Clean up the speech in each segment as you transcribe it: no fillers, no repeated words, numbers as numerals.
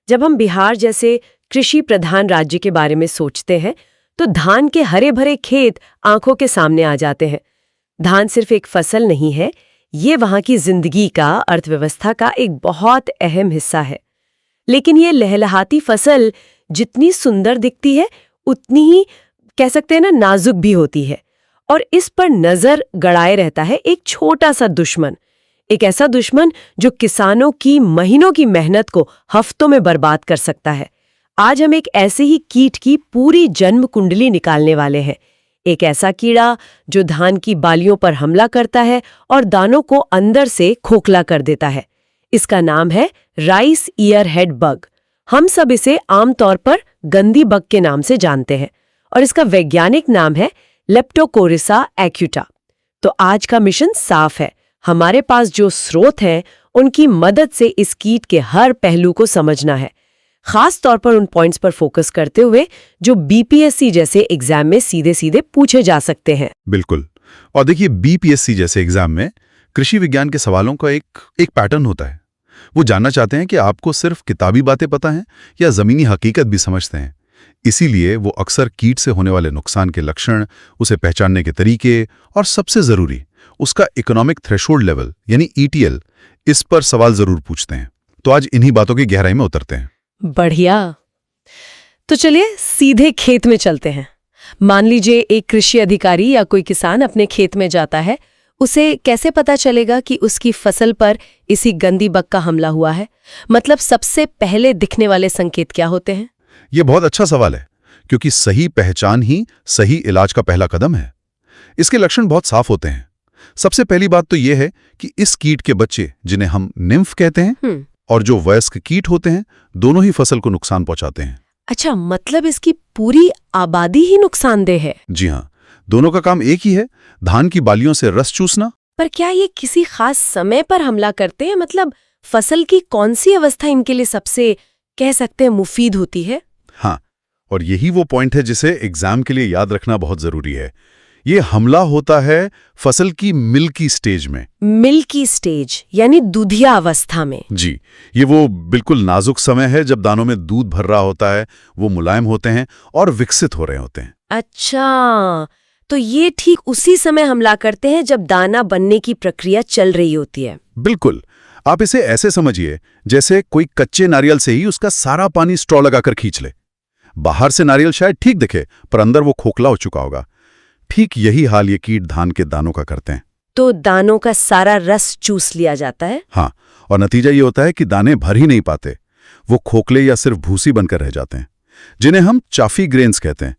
जब हम बिहार जैसे कृषि प्रधान राज्य के बारे में सोचते हैं तो धान के हरे भरे खेत आंखों के सामने आ जाते हैं। धान सिर्फ एक फसल नहीं है, ये वहां की जिंदगी का, अर्थव्यवस्था का एक बहुत अहम हिस्सा है। लेकिन ये लहलहाती फसल जितनी सुंदर दिखती है उतनी ही कह सकते हैं ना नाजुक भी होती है। और इस पर नजर गड़ाए रहता है एक छोटा सा दुश्मन, एक ऐसा दुश्मन जो किसानों की महीनों की मेहनत को हफ्तों में बर्बाद कर सकता है। आज हम एक ऐसे ही कीट की पूरी जन्म कुंडली निकालने वाले हैं। एक ऐसा कीड़ा जो धान की बालियों पर हमला करता है और दानों को अंदर से खोखला कर देता है। इसका नाम है राइस ईयर हेड बग। हम सब इसे आमतौर पर गंदी बग के नाम से जानते हैं और इसका वैज्ञानिक नाम है लेप्टोकोरिसा एक्यूटा। तो आज का मिशन साफ है, हमारे पास जो स्रोत हैं उनकी मदद से इस कीट के हर पहलू को समझना है, खास तौर पर उन पॉइंट्स पर फोकस करते हुए जो बीपीएससी जैसे एग्जाम में सीधे सीधे पूछे जा सकते हैं। बिल्कुल। और देखिए, बीपीएससी जैसे एग्जाम में कृषि विज्ञान के सवालों का एक पैटर्न होता है। वो जानना चाहते हैं कि आपको सिर्फ किताबी बातें पता हैं या जमीनी हकीकत भी समझते हैं। इसीलिए वो अक्सर कीट से होने वाले नुकसान के लक्षण, उसे पहचानने के तरीके और सबसे जरूरी उसका इकोनॉमिक थ्रेशोल्ड लेवल यानी ईटीएल, इस पर सवाल जरूर पूछते हैं। तो आज इन्हीं बातों की गहराई में उतरते हैं। बढ़िया, तो चलिए सीधे खेत में चलते हैं। मान लीजिए एक कृषि अधिकारी या कोई किसान अपने खेत में जाता है, उसे कैसे पता चलेगा कि उसकी फसल पर इसी गंदी बग का हमला हुआ है? मतलब सबसे पहले दिखने वाले संकेत क्या होते हैं? ये बहुत अच्छा सवाल है, क्योंकि सही पहचान ही सही इलाज का पहला कदम है। इसके लक्षण बहुत साफ होते हैं। सबसे पहली बात तो ये है कि इस कीट के बच्चे, जिन्हें हम निम्फ कहते हैं, और जो वयस्क कीट होते हैं, दोनों ही फसल को नुकसान पहुंचाते हैं। अच्छा, मतलब इसकी पूरी आबादी ही नुकसानदेह है? जी हाँ, दोनों का काम एक ही है, धान की बालियों से रस चूसना। पर क्या ये किसी खास समय पर हमला करते हैं? मतलब फसल की कौन सी अवस्था इनके लिए सबसे कह सकते हैं मुफीद होती है? हाँ, और यही वो पॉइंट है जिसे एग्जाम के लिए याद रखना बहुत जरूरी है। ये हमला होता है फसल की मिल्की स्टेज में। मिल्की स्टेज यानी दूधिया अवस्था में? जी, ये वो बिल्कुल नाजुक समय है जब दानों में दूध भर रहा होता है, वो मुलायम होते हैं और विकसित हो रहे होते हैं। अच्छा, तो ये ठीक उसी समय हमला करते हैं जब दाना बनने की प्रक्रिया चल रही होती है? बिल्कुल। आप इसे ऐसे समझिए जैसे कोई कच्चे नारियल से ही उसका सारा पानी स्ट्रॉ लगाकर खींच ले। बाहर से नारियल शायद ठीक दिखे, पर अंदर वो खोखला हो चुका होगा। ठीक यही हाल ये कीट धान के दानों का करते हैं। तो दानों का सारा रस चूस लिया जाता है? हाँ, और नतीजा ये होता है कि दाने भर ही नहीं पाते, वो खोखले या सिर्फ भूसी बनकर रह जाते हैं, जिन्हें हम चाफी ग्रेन्स कहते हैं।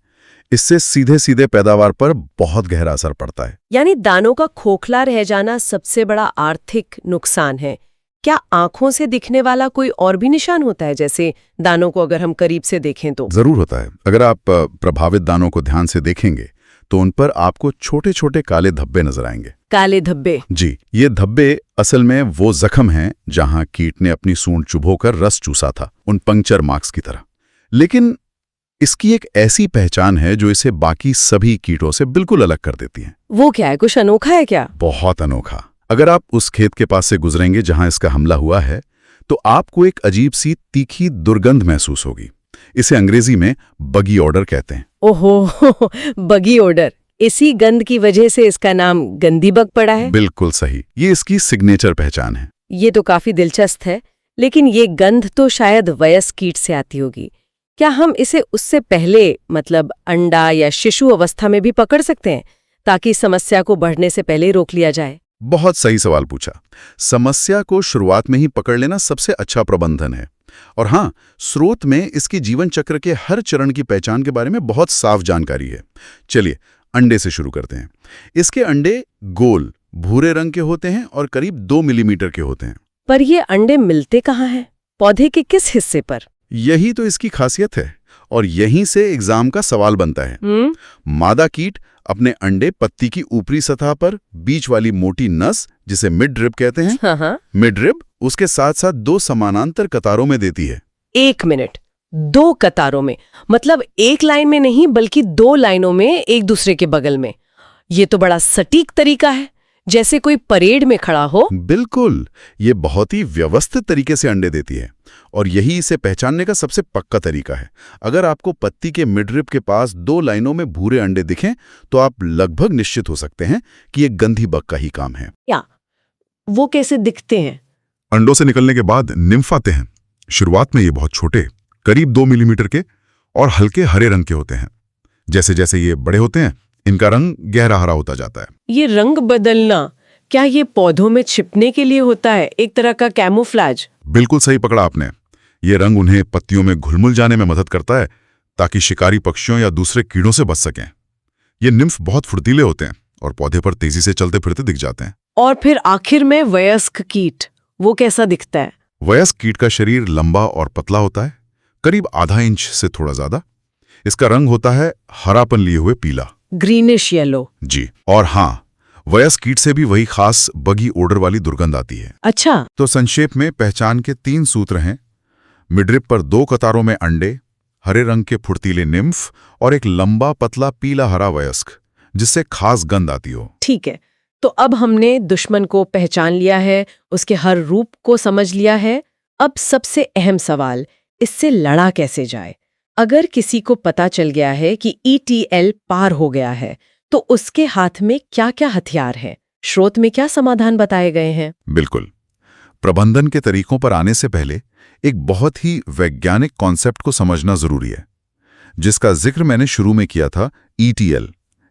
इससे सीधे सीधे पैदावार पर बहुत गहरा असर पड़ता है। यानी दानों का खोखला रह जाना सबसे बड़ा आर्थिक नुकसान है। क्या आंखों से दिखने वाला कोई और भी निशान होता है, जैसे दानों को अगर हम करीब से देखें तो? जरूर होता है। अगर आप प्रभावित दानों को ध्यान से देखेंगे तो उन पर आपको छोटे छोटे काले धब्बे नजर आएंगे। काले धब्बे? जी, ये धब्बे असल में वो जख्म हैं जहां कीट ने अपनी सूंड चुभोकर रस चूसा था, उन पंक्चर मार्क्स की तरह। लेकिन इसकी एक ऐसी पहचान है जो इसे बाकी सभी कीटों से बिल्कुल अलग कर देती है। वो क्या है? कुछ अनोखा है क्या? बहुत अनोखा। अगर आप उस खेत के पास से गुजरेंगे जहां इसका हमला हुआ है, तो आपको एक अजीब सी तीखी दुर्गंध महसूस होगी। इसे अंग्रेजी में बगी ऑर्डर कहते हैं। ओहो, बगी ऑर्डर। इसी गंध की वजह से इसका नाम गंदी बग पड़ा है? बिल्कुल सही, ये इसकी सिग्नेचर पहचान है। ये तो काफी दिलचस्प है। लेकिन ये गंध तो शायद वयस्क कीट से आती होगी। क्या हम इसे उससे पहले, मतलब अंडा या शिशु अवस्था में भी पकड़ सकते हैं, ताकि समस्या को बढ़ने से पहले रोक लिया जाए? बहुत सही सवाल पूछा। समस्या को शुरुआत में ही पकड़ लेना सबसे अच्छा प्रबंधन है। और हाँ, स्रोत में इसके जीवन चक्र के हर चरण की पहचान के बारे में बहुत साफ जानकारी है। चलिए अंडे से शुरू करते हैं। इसके अंडे गोल भूरे रंग के होते हैं और करीब 2 मिलीमीटर के होते हैं। पर ये अंडे मिलते कहाँ हैं? पौधे के किस हिस्से पर? यही तो इसकी खासियत है और यहीं से एग्जाम का सवाल बनता है। मादा कीट अपने अंडे पत्ती की ऊपरी सतह पर बीच वाली मोटी नस, जिसे मिड रिब कहते हैं, हाँ। मिड रिब, उसके साथ साथ 2 समानांतर कतारों में देती है। 1 मिनट, 2 कतारों में? मतलब एक लाइन में नहीं बल्कि 2 लाइनों में एक दूसरे के बगल में। ये तो बड़ा सटीक तरीका है। जैसे कोई परेड में खड़ा हो। बिल्कुल, ये बहुत ही व्यवस्थित तरीके से अंडे देती है और यही इसे पहचानने का सबसे पक्का तरीका है। अगर आपको पत्ती के मिडरिब के पास 2 लाइनों में भूरे अंडे दिखें तो आप लगभग निश्चित हो सकते हैं कि ये गंधी बग का ही काम है। क्या वो कैसे दिखते हैं? अंडों से निकलने के बाद निम्फ आते हैं। शुरुआत में ये बहुत छोटे, करीब 2 मिलीमीटर के और हल्के हरे रंग के होते हैं। जैसे जैसे ये बड़े होते हैं, इनका रंग गहरा हरा होता जाता है। ये रंग बदलना क्या ये पौधों में छिपने के लिए होता है, एक तरह का कैमोफ्लेज? बिल्कुल सही पकड़ा आपने। ये रंग उन्हें पत्तियों में घुलमुल जाने में मदद करता है ताकि शिकारी पक्षियों या दूसरे कीड़ों से बच सकें। ये निम्फ बहुत फुर्तीले होते हैं और पौधे पर तेजी से चलते फिरते दिख जाते हैं। और फिर आखिर में वयस्क कीट, वो कैसा दिखता है? वयस्क कीट का शरीर लंबा और पतला होता है, करीब आधा इंच से थोड़ा ज्यादा। इसका रंग होता है हरापन लिए हुए पीला, ग्रीनिश येलो। जी। और हाँ, वयस्क कीट से भी वही खास बगी ओडर वाली दुर्गंध आती है। अच्छा, तो संक्षेप में पहचान के 3 सूत्र हैं। मिडरिब पर 2 कतारों में अंडे, हरे रंग के फुर्तीले निम्फ और एक लंबा पतला पीला हरा वयस्क जिससे खास गंध आती हो। ठीक है। तो अब हमने दुश्मन को पहचान लिया है, उसके हर रूप को समझ लिया है। अब सबसे अहम सवाल, इससे लड़ा कैसे जाए? अगर किसी को पता चल गया है कि ETL पार हो गया है, तो उसके हाथ में क्या क्या हथियार हैं? स्रोत में क्या समाधान बताए गए हैं? बिल्कुल। प्रबंधन के तरीकों पर आने से पहले एक बहुत ही वैज्ञानिक कॉन्सेप्ट को समझना जरूरी है, जिसका जिक्र मैंने शुरू में किया था, ETL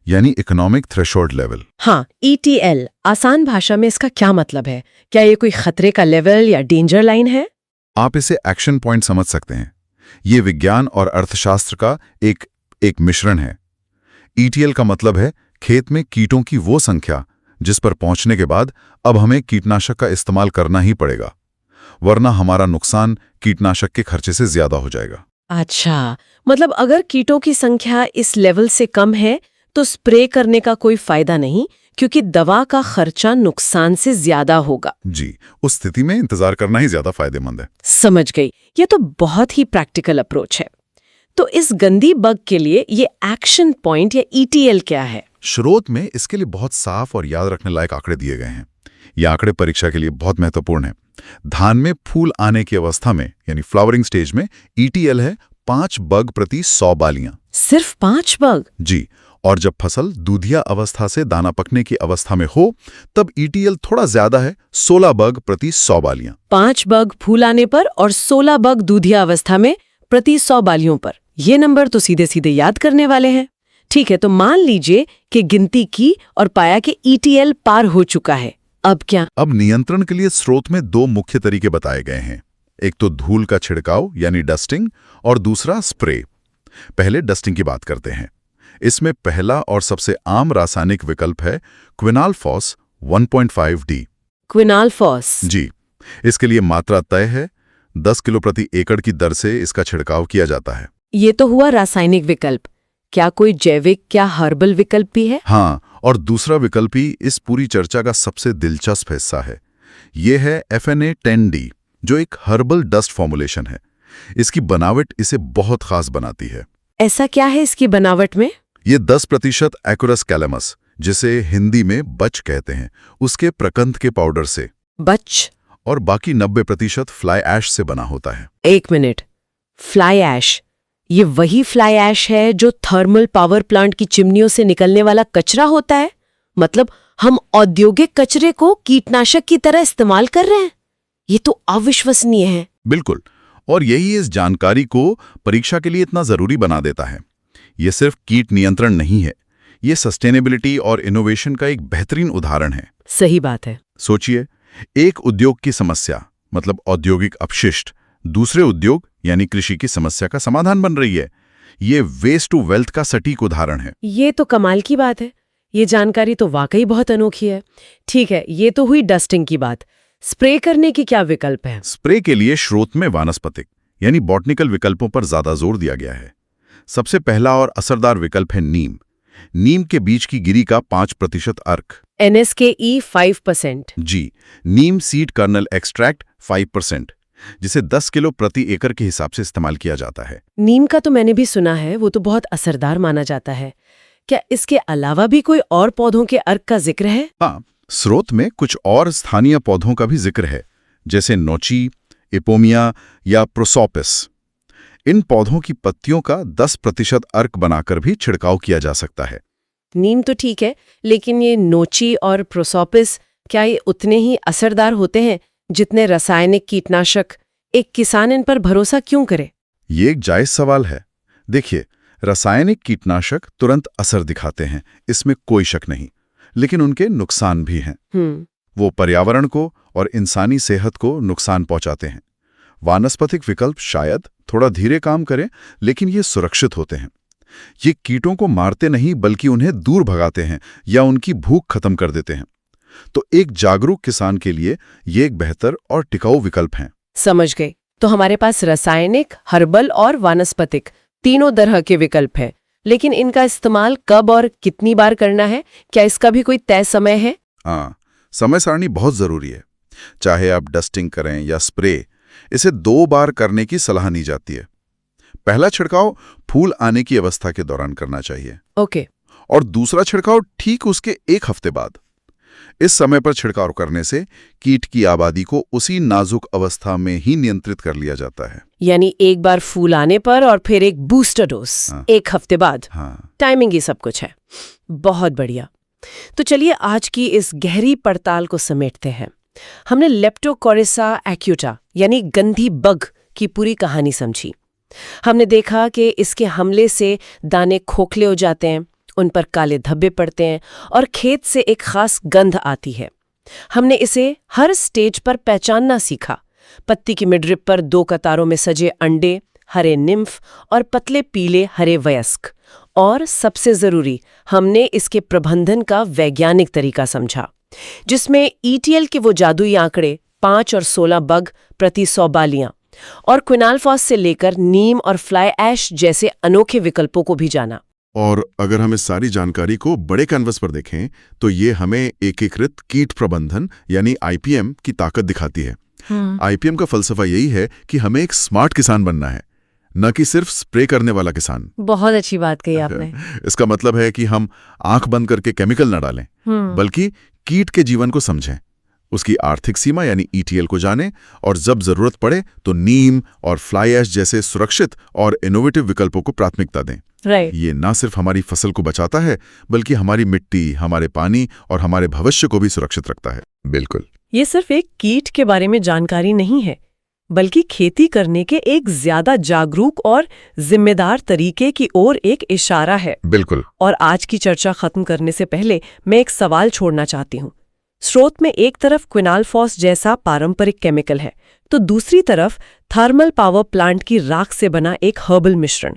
यानी इकोनॉमिक थ्रेशोल्ड लेवल। हाँ, ETL, आसान भाषा में इसका क्या मतलब है? क्या ये कोई खतरे का लेवल या डेंजर लाइन है? आप इसे एक्शन पॉइंट समझ सकते हैं। ये विज्ञान और अर्थशास्त्र का एक मिश्रण है। ETL का मतलब है खेत में कीटों की वो संख्या जिस पर पहुंचने के बाद अब हमें कीटनाशक का इस्तेमाल करना ही पड़ेगा, वरना हमारा नुकसान कीटनाशक के खर्चे से ज्यादा हो जाएगा। अच्छा, मतलब अगर कीटों की संख्या इस लेवल से कम है तो स्प्रे करने का कोई फायदा नहीं, क्योंकि दवा का खर्चा नुकसान से ज्यादा होगा। जी, उस स्थिति में इंतजार करना ही ज्यादा फायदेमंद है। समझ गई। ये तो बहुत ही प्रैक्टिकल अप्रोच है। तो इस गंदी बग के लिए ये एक्शन पॉइंट या ETL क्या है? स्रोत में इसके लिए बहुत साफ और याद रखने लायक आंकड़े दिए गए हैं। ये आंकड़े परीक्षा के लिए बहुत महत्वपूर्ण हैं। धान में फूल आने की अवस्था में यानी फ्लावरिंग स्टेज में ETL है 5 बग प्रति 100 बालियां। सिर्फ 5 बग? जी। और जब फसल दूधिया अवस्था से दाना पकने की अवस्था में हो तब ETL थोड़ा ज्यादा है, 16 बग प्रति 100 बालियां। 5 बग फूल आने पर और 16 बग दूधिया अवस्था में प्रति 100 बालियों पर। ये नंबर तो सीधे सीधे याद करने वाले हैं। ठीक है, तो मान लीजिए कि गिनती की और पाया कि ETL पार हो चुका है। अब क्या? अब नियंत्रण के लिए स्रोत में 2 मुख्य तरीके बताए गए हैं। एक तो धूल का छिड़काव यानी डस्टिंग और दूसरा स्प्रे। पहले डस्टिंग की बात करते हैं। इसमें पहला और सबसे आम रासायनिक विकल्प है क्विनालफॉस 1.5D। क्विनालफॉस? जी। इसके लिए मात्रा तय है, 10 किलो प्रति एकड़ की दर से इसका छिड़काव किया जाता है। ये तो हुआ रासायनिक विकल्प। क्या कोई जैविक या हर्बल विकल्प भी है? हाँ, और दूसरा विकल्प ही इस पूरी चर्चा का सबसे दिलचस्प हिस्सा है। ये है FNA10D, जो एक हर्बल डस्ट फॉर्मुलेशन है। इसकी बनावट इसे बहुत खास बनाती है। ऐसा क्या है इसकी बनावट में? ये 10% एक्युरस कैलेमस, जिसे हिंदी में बच कहते हैं, उसके प्रकंद के पाउडर से, बच, और बाकी 90% फ्लाई ऐश से बना होता है। 1 मिनट, फ्लाई ऐश, ये वही फ्लाई ऐश है जो थर्मल पावर प्लांट की चिमनियों से निकलने वाला कचरा होता है? मतलब हम औद्योगिक कचरे को कीटनाशक की तरह इस्तेमाल कर रहे हैं? ये तो अविश्वसनीय है। बिल्कुल, और यही इस जानकारी को परीक्षा के लिए इतना जरूरी बना देता है। ये सिर्फ कीट नियंत्रण नहीं है, ये सस्टेनेबिलिटी और इनोवेशन का एक बेहतरीन उदाहरण है। सही बात है। सोचिए, एक उद्योग की समस्या मतलब औद्योगिक अपशिष्ट दूसरे उद्योग यानी कृषि की समस्या का समाधान बन रही है। ये वेस्ट टू वेल्थ का सटीक उदाहरण है। ये तो कमाल की बात है। ये जानकारी तो वाकई बहुत अनोखी है। ठीक है, ये तो हुई डस्टिंग की बात। स्प्रे करने की क्या विकल्प है? स्प्रे के लिए स्रोत में वानस्पतिक यानी बॉटनिकल विकल्पों पर ज्यादा जोर दिया गया है। सबसे पहला और असरदार विकल्प है नीम। नीम के बीज की गिरी का 5% अर्क, NSKE 5%। जी। नीम सीड कर्नल एक्सट्रैक्ट 5%, जिसे 10 किलो प्रति एकड़ के हिसाब से इस्तेमाल किया जाता है। नीम का तो मैंने भी सुना है, वो तो बहुत असरदार माना जाता है। क्या इसके अलावा भी कोई और पौधों के अर्क का जिक्र है? हाँ, स्रोत में कुछ और स्थानीय पौधों का भी जिक्र है, जैसे नोची, इपोमिया या प्रोसोपिस। इन पौधों की पत्तियों का 10% अर्क बनाकर भी छिड़काव किया जा सकता है। नीम तो ठीक है, लेकिन ये नोची और प्रोसोपिस, क्या ये उतने ही असरदार होते हैं जितने रासायनिक कीटनाशक? एक किसान इन पर भरोसा क्यों करे? ये एक जायज सवाल है। देखिए, रासायनिक कीटनाशक तुरंत असर दिखाते हैं, इसमें कोई शक नहीं, लेकिन उनके नुकसान भी हैं। वो पर्यावरण को और इंसानी सेहत को नुकसान पहुंचाते हैं। वानस्पतिक विकल्प शायद थोड़ा धीरे काम करें, लेकिन ये सुरक्षित होते हैं। ये कीटों को मारते नहीं, बल्कि उन्हें दूर भगाते हैं या उनकी भूख खत्म कर देते हैं। तो एक जागरूक किसान के लिए ये एक बेहतर और टिकाऊ विकल्प है। समझ गए। तो हमारे पास रासायनिक, हर्बल और वानस्पतिक तीनों तरह के विकल्प हैं, लेकिन इनका इस्तेमाल कब और कितनी बार करना है? क्या इसका भी कोई तय समय है? हाँ, समय सारणी बहुत जरूरी है। चाहे आप डस्टिंग करें या स्प्रे, इसे 2 बार करने की सलाह दी जाती है। पहला छिड़काव फूल आने की अवस्था के दौरान करना चाहिए। ओके। और दूसरा छिड़काव ठीक उसके 1 हफ्ते बाद। इस समय पर छिड़काव करने से कीट की आबादी को उसी नाजुक अवस्था में ही नियंत्रित कर लिया जाता है। यानी एक बार फूल आने पर और फिर एक बूस्टर डोज 1 हफ्ते बाद। टाइमिंग ही सब कुछ है। बहुत बढ़िया। तो चलिए आज की इस गहरी पड़ताल को समेटते हैं। हमने लेप्टोकोरिसा एक्यूटा यानी गंधी बग की पूरी कहानी समझी। हमने देखा कि इसके हमले से दाने खोखले हो जाते हैं, उन पर काले धब्बे पड़ते हैं और खेत से एक खास गंध आती है। हमने इसे हर स्टेज पर पहचानना सीखा। पत्ती की मिडरिप पर 2 कतारों में सजे अंडे, हरे निम्फ और पतले पीले हरे वयस्क। और सबसे जरूरी, हमने इसके प्रबंधन का वैज्ञानिक तरीका समझा, जिसमें ETL के वो जादुई आंकड़े 5 और 16 बग प्रति 100 बालियां और क्विनालफॉस से लेकर नीम और फ्लाई ऐश जैसे अनोखे विकल्पों को भी जाना। और अगर हम इस सारी जानकारी को बड़े कैनवस पर देखें तो ये हमें एकीकृत कीट प्रबंधन यानी IPM की ताकत दिखाती है। IPM का फलसफा यही है कि हमें एक स्मार्ट किसान बनना है, न कि सिर्फ स्प्रे करने वाला किसान। बहुत अच्छी बात कही आपने। इसका मतलब है कि हम आंख बंद करके केमिकल न डालें, बल्कि कीट के जीवन को समझें, उसकी आर्थिक सीमा यानी ETL को जानें और जब जरूरत पड़े तो नीम और फ्लाई ऐश जैसे सुरक्षित और इनोवेटिव विकल्पों को प्राथमिकता दें। ये न सिर्फ हमारी फसल को बचाता है, बल्कि हमारी मिट्टी, हमारे पानी और हमारे भविष्य को भी सुरक्षित रखता है। बिल्कुल, ये सिर्फ एक कीट के बारे में जानकारी नहीं है, बल्कि खेती करने के एक ज्यादा जागरूक और जिम्मेदार तरीके की ओर एक इशारा है। बिल्कुल। और आज की चर्चा खत्म करने से पहले मैं एक सवाल छोड़ना चाहती हूँ। स्रोत में एक तरफ क्विनालफॉस जैसा पारंपरिक केमिकल है, तो दूसरी तरफ थर्मल पावर प्लांट की राख से बना एक हर्बल मिश्रण।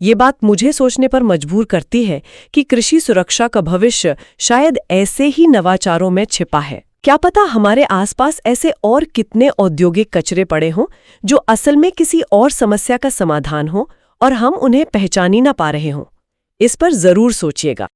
ये बात मुझे सोचने पर मजबूर करती है कि कृषि सुरक्षा का भविष्य शायद ऐसे ही नवाचारों में छिपा है। क्या पता हमारे आसपास ऐसे और कितने औद्योगिक कचरे पड़े हों जो असल में किसी और समस्या का समाधान हो और हम उन्हें पहचान ही ना पा रहे हों। इस पर जरूर सोचिएगा।